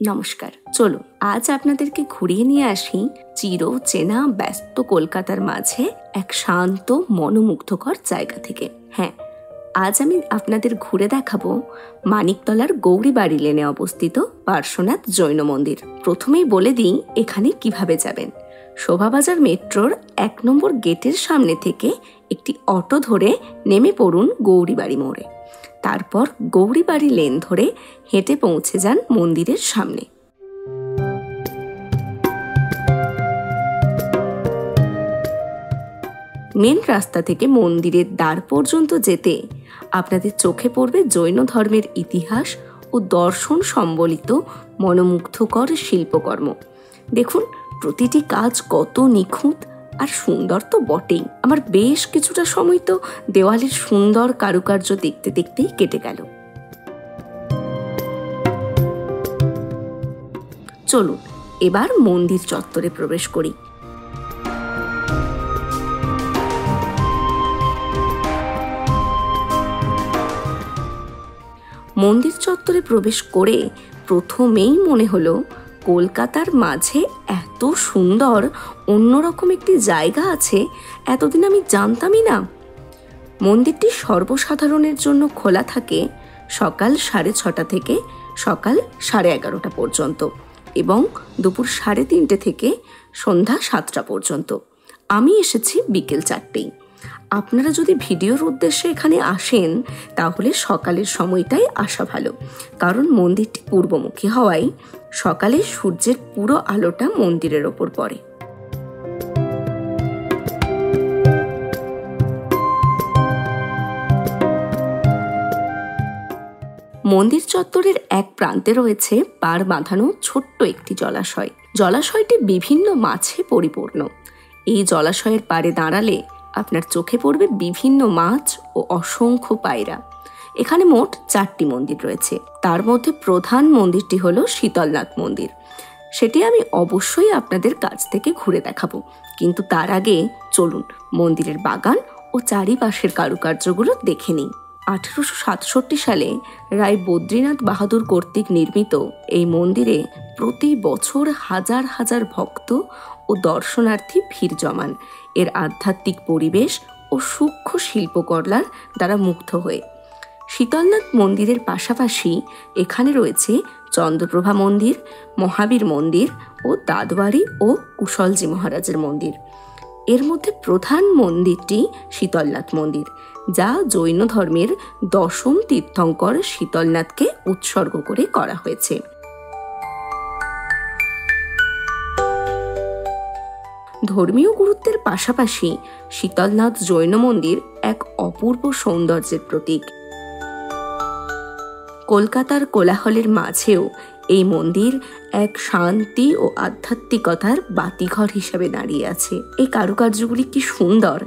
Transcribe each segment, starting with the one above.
নমস্কার, চলুন আজ আপনাদেরকে ঘুরিয়ে নিয়ে আসি চিরচেনা ব্যস্ত কলকাতার মাঝে এক শান্ত মনোমুগ্ধকর জায়গা থেকে। হ্যাঁ, আজ আমি আপনাদের ঘুরে দেখাবো মানিকতলার গৌরীবাড়ি লেনে অবস্থিত পার্শ্বনাথ জৈন মন্দির। প্রথমেই বলে দিই এখানে কিভাবে যাবেন। শোভাবাজার মেট্রোর 1 নম্বর গেটের সামনে থেকে একটি অটো ধরে নেমে পড়ুন গৌরীবাড়ি মোড়ে। তারপর গৌরীবাড়ি লেন ধরে হেঁটে পৌঁছে যান মন্দিরের সামনে। মেন রাস্তা থেকে মন্দিরের দ্বার পর্যন্ত যেতে আপনাদের চোখে পড়বে জৈন ধর্মের ইতিহাস ও দর্শন সম্বলিত মনোমুগ্ধকর শিল্পকর্ম। দেখুন প্রতিটি কাজ কত নিখুঁত আর সুন্দর তো বটেই। আমার বেশ কিছুটা সময় তো দেওয়ালের সুন্দর কারুকার্য দেখতে দেখতেই কেটে গেল। চলুন এবার মন্দির চত্বরে প্রবেশ করি। মন্দির চত্বরে প্রবেশ করে প্রথমেই মনে হলো কলকাতার মাঝে এত সুন্দর অন্যরকম একটি জায়গা আছে, এতদিন আমি জানতামই না। মন্দিরটি সর্বসাধারণের জন্য খোলা থাকে সকাল 6:30 থেকে সকাল 11:30 পর্যন্ত এবং দুপুর 3:30 থেকে সন্ধ্যা 7টা পর্যন্ত। আমি এসেছি বিকেল 4টেই। আপনারা যদি ভিডিওর উদ্দেশ্যে এখানে আসেন তাহলে সকালের সময়টাই আসা ভালো, কারণ মন্দিরটি পূর্বমুখী হওয়ায় সকালে সূর্যের পুরো আলোটা মন্দিরের ওপর পড়ে। মন্দির চত্বরের এক প্রান্তে রয়েছে পাড় বাঁধানো ছোট্ট একটি জলাশয়। জলাশয়টি বিভিন্ন মাছে পরিপূর্ণ। এই জলাশয়ের পাড়ে দাঁড়ালে আপনার চোখে পড়বে বিভিন্ন মাছ ও অসংখ্য পায়রা। এখানে মোট 4টি মন্দির রয়েছে। তার মধ্যে প্রধান মন্দিরটি হলো শীতলনাথ মন্দির। সেটি আমি অবশ্যই আপনাদের কাছ থেকে ঘুরে দেখাবো, কিন্তু তার আগে চলুন মন্দিরের বাগান ও চারিপাশের কারুকার্যগুলো দেখে নিই। 1867 সালে রায় বদ্রীনাথ বাহাদুর কর্তৃক নির্মিত এই মন্দিরে প্রতি বছর হাজার হাজার ভক্ত ও দর্শনার্থী ভিড় জমান এর আধ্যাত্মিক পরিবেশ ও সূক্ষ্ম শিল্পকলার দ্বারা মুগ্ধ হয়ে। শীতলনাথ মন্দিরের পাশাপাশি এখানে রয়েছে চন্দ্রপ্রভা মন্দির, মহাবীর মন্দির ও দাদবাড়ি ও কুশলজি মহারাজের মন্দির। এর মধ্যে প্রধান মন্দিরটি শীতলনাথ মন্দির, যা জৈন ধর্মের 10ম তীর্থঙ্কর শীতলনাথকে উৎসর্গ করে করা হয়েছে। ধর্মীয় গুরুত্বের পাশাপাশি শীতলনাথ জৈন মন্দির এক অপূর্ব সৌন্দর্যের প্রতীক। কলকাতার কোলাহলের মাঝেও এই মন্দির এক শান্তি ও আধ্যাত্মিকতার বাতিঘর হিসেবে দাঁড়িয়ে আছে। এই কারুকার্যগুলি কি সুন্দর!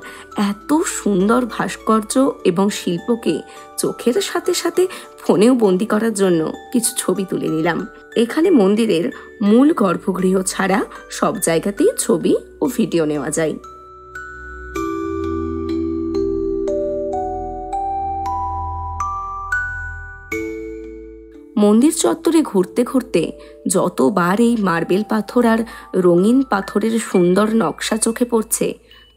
এত সুন্দর ভাস্কর্য এবং শিল্পকে চোখের সাথে সাথে ফোনেও বন্দি করার জন্য কিছু ছবি তুলে নিলাম। এখানে মন্দিরের মূল গর্ভগৃহ ছাড়া সব জায়গাতেই ছবি ও ভিডিও নেওয়া যায়। মন্দির চত্বরে ঘুরতে ঘুরতে যতবার এই মার্বেল পাথর আর রঙিন পাথরের সুন্দর নকশা চোখে পড়ছে,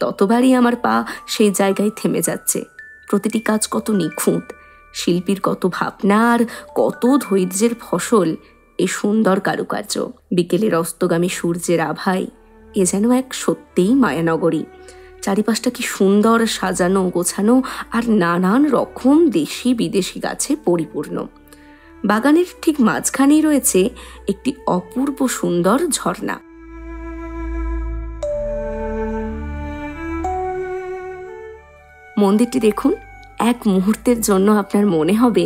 ততবারই আমার পা সেই জায়গায় থেমে যাচ্ছে। প্রতিটি কাজ কত নিখুঁত, শিল্পীর কত ভাবনা আর কত ধৈর্যের ফসল এই সুন্দর কারুকার্য। বিকেলের অস্তগামী সূর্যের আভায় এ যেন এক সত্যিই মায়ানগরী। চারিপাশটা কি সুন্দর সাজানো গোছানো আর নানান রকম দেশি বিদেশি গাছে পরিপূর্ণ। বাগানের ঠিক মাঝখানেই রয়েছে একটি অপূর্ব সুন্দর ঝর্ণা। মন্দিরটি দেখুন, এক মুহূর্তের জন্য আপনার মনে হবে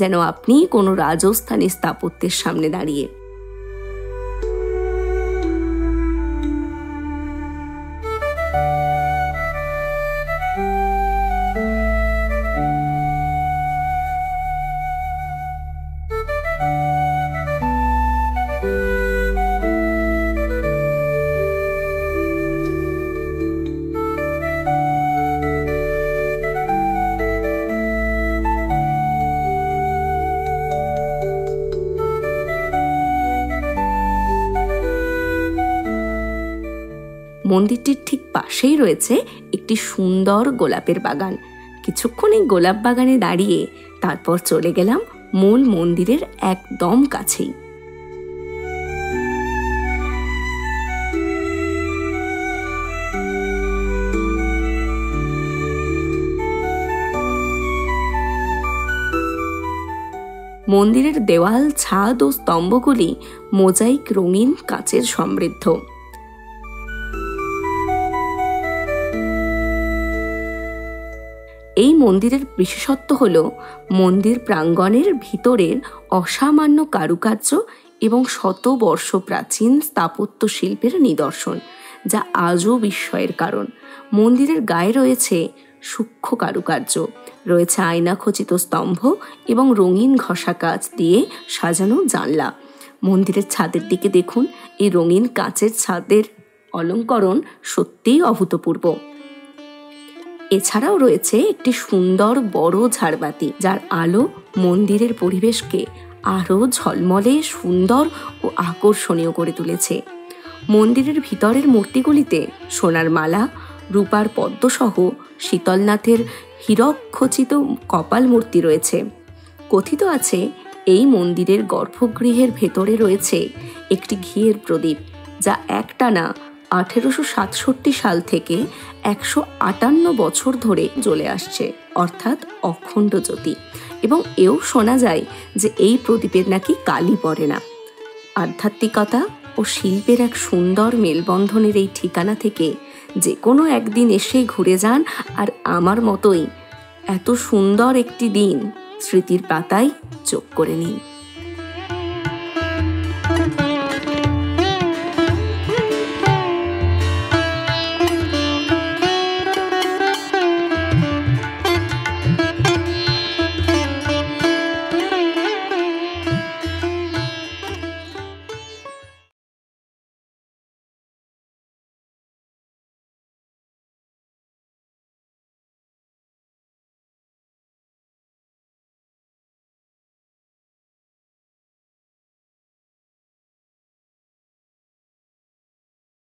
যেন আপনি কোনো রাজস্থানী স্থাপত্যের সামনে দাঁড়িয়ে। মন্দিরটির ঠিক পাশেই রয়েছে একটি সুন্দর গোলাপের বাগান। কিছুক্ষণ এই গোলাপ বাগানে দাঁড়িয়ে তারপর চলে গেলাম মূল মন্দিরের একদম কাছেই। মন্দিরের দেওয়াল, ছাদ ও স্তম্ভগুলি মোজাইক রঙিন কাচের সমৃদ্ধ। এই মন্দিরের বিশেষত্ব হল মন্দির প্রাঙ্গণের ভিতরের অসামান্য কারুকার্য এবং শতবর্ষ প্রাচীন স্থাপত্য শিল্পের নিদর্শন, যা আজও বিস্ময়ের কারণ। মন্দিরের গায়ে রয়েছে সূক্ষ্ম কারুকার্য, রয়েছে আয়না খচিত স্তম্ভ এবং রঙিন ঘষা কাচ দিয়ে সাজানো জানলা। মন্দিরের ছাদের দিকে দেখুন, এই রঙিন কাচের ছাদের অলঙ্করণ সত্যিই অভূতপূর্ব। এছাড়াও রয়েছে একটি সুন্দর বড় ঝাড়বাতি, যার আলো মন্দিরের পরিবেশকে আরও ঝলমলে, সুন্দর ও আকর্ষণীয় করে তুলেছে। মন্দিরের ভিতরের মূর্তিগুলিতে সোনার মালা, রূপার পদ্মসহ শীতলনাথের হীরক খচিত কপাল মূর্তি রয়েছে। কথিত আছে এই মন্দিরের গর্ভগৃহের ভেতরে রয়েছে একটি ঘিয়ের প্রদীপ, যা একটানা 1867 সাল থেকে 158 বছর ধরে জ্বলে আসছে, অর্থাৎ অখণ্ড জ্যোতি। এবং এও শোনা যায় যে এই প্রদীপের নাকি কালি পড়ে না। আধ্যাত্মিকতা ও শিল্পের এক সুন্দর মেলবন্ধনের এই ঠিকানা থেকে যে কোনো একদিন এসে ঘুরে যান, আর আমার মতোই এত সুন্দর একটি দিন স্মৃতির পাতায় যোগ করে নিন।